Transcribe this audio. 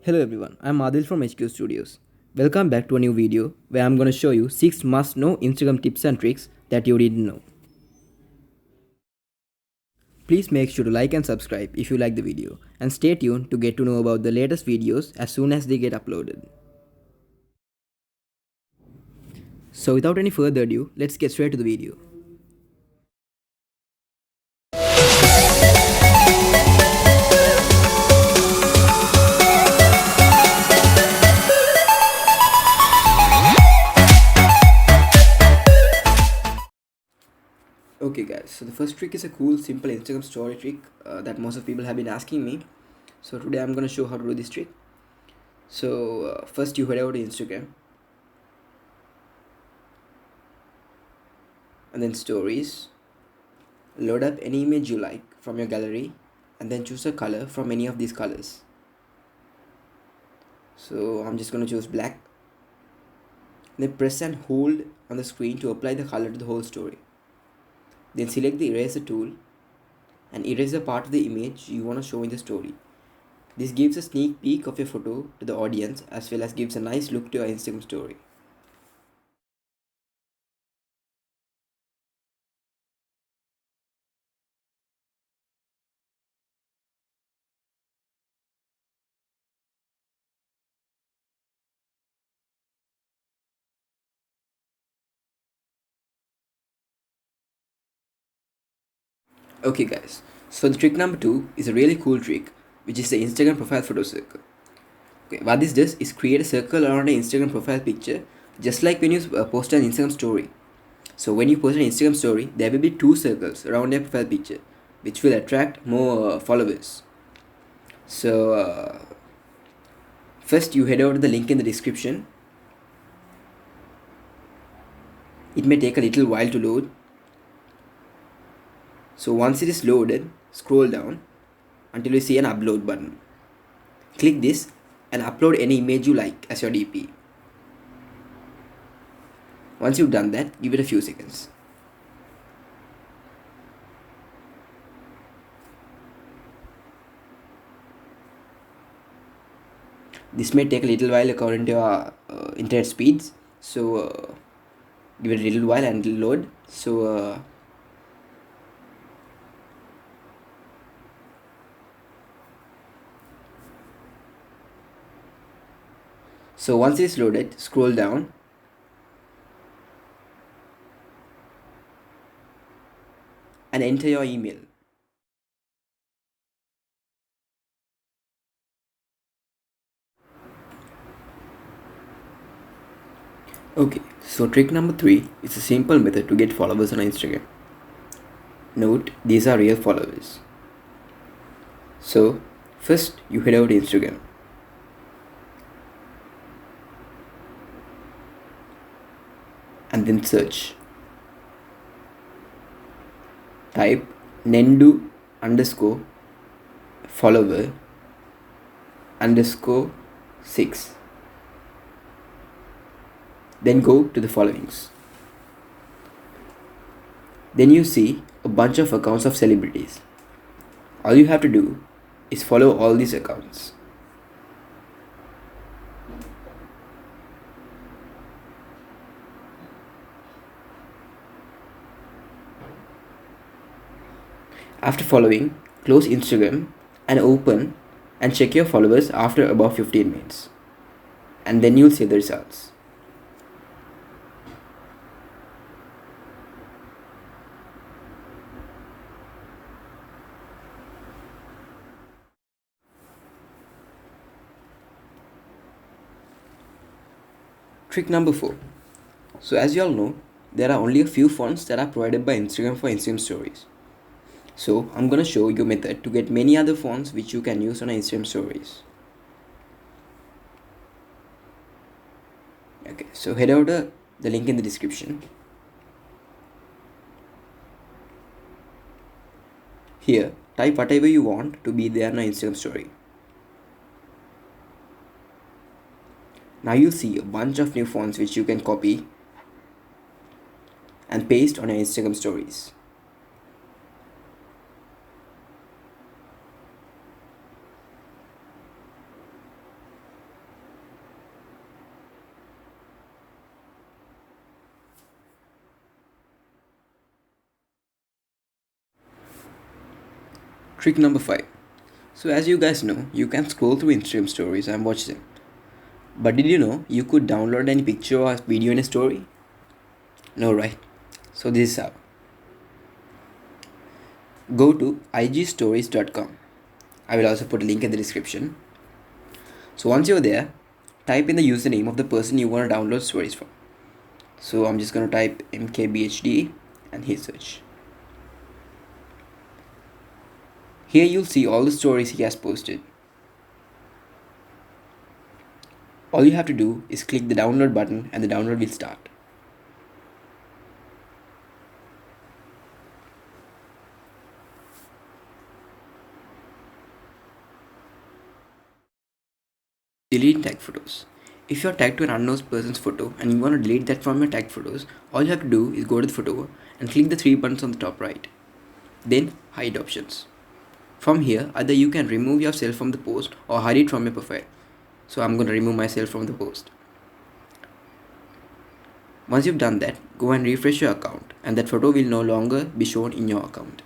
Hello everyone, I'm Adil from HQ Studios. Welcome back to a new video where I'm going to show you 6 must know Instagram tips and tricks that you didn't know. Please make sure to like and subscribe if you like the video and stay tuned to get to know about the latest videos as soon as they get uploaded. So without any further ado, let's get straight to the video. Okay guys, so the first trick is a cool simple Instagram story trick that most of people have been asking me. So today I'm going to show how to do this trick. So first you head over to Instagram and then stories. Load up any image you like from your gallery and then choose a color from any of these colors. So I'm just going to choose black. Then press and hold on the screen to apply the color to the whole story. Then select the eraser tool and erase the part of the image you want to show in the story. This gives a sneak peek of your photo to the audience as well as gives a nice look to your Instagram story. Okay guys, so the trick number 2 is a really cool trick which is the Instagram profile photo circle. Okay, what this does is create a circle around an Instagram profile picture just like when you post an Instagram story. So when you post an Instagram story, there will be two circles around your profile picture which will attract more followers. So first you head over to the link in the description. It may take a little while to load. So once it is loaded, scroll down until you see an upload button. Click this and upload any image you like as your DP. Once you've done that, give it a few seconds. This may take a little while according to your internet speeds. So give it a little while and it'll load. So once it's loaded, scroll down and enter your email. Okay, so trick number 3 is a simple method to get followers on Instagram. Note, these are real followers. So first you head over to Instagram. And then search. Type Nendu underscore follower underscore 6. Then go to the followings. Then you see a bunch of accounts of celebrities. All you have to do is follow all these accounts. After following, close Instagram and open and check your followers after about 15 minutes. And then you'll see the results. Trick number 4. So as you all know, there are only a few fonts that are provided by Instagram for Instagram stories. So I'm gonna show you a method to get many other fonts which you can use on Instagram stories. Okay, so head over to the link in the description. Here, type whatever you want to be there on an Instagram story. Now you'll see a bunch of new fonts which you can copy and paste on your Instagram stories. Trick number 5. So as you guys know, you can scroll through Instagram stories and watch them. But did you know you could download any picture or video in a story? No, right? So this is how. Go to igstories.com. I will also put a link in the description. So once you're there, type in the username of the person you want to download stories from. So I'm just going to type mkbhd and hit search. Here you'll see all the stories he has posted. All you have to do is click the download button and the download will start. Delete tag photos. If you're tagged to an unknown person's photo and you want to delete that from your tagged photos, all you have to do is go to the photo and click the three buttons on the top right. Then hide options. From here, either you can remove yourself from the post or hide it from your profile. So I'm going to remove myself from the post. Once you've done that, go and refresh your account and that photo will no longer be shown in your account.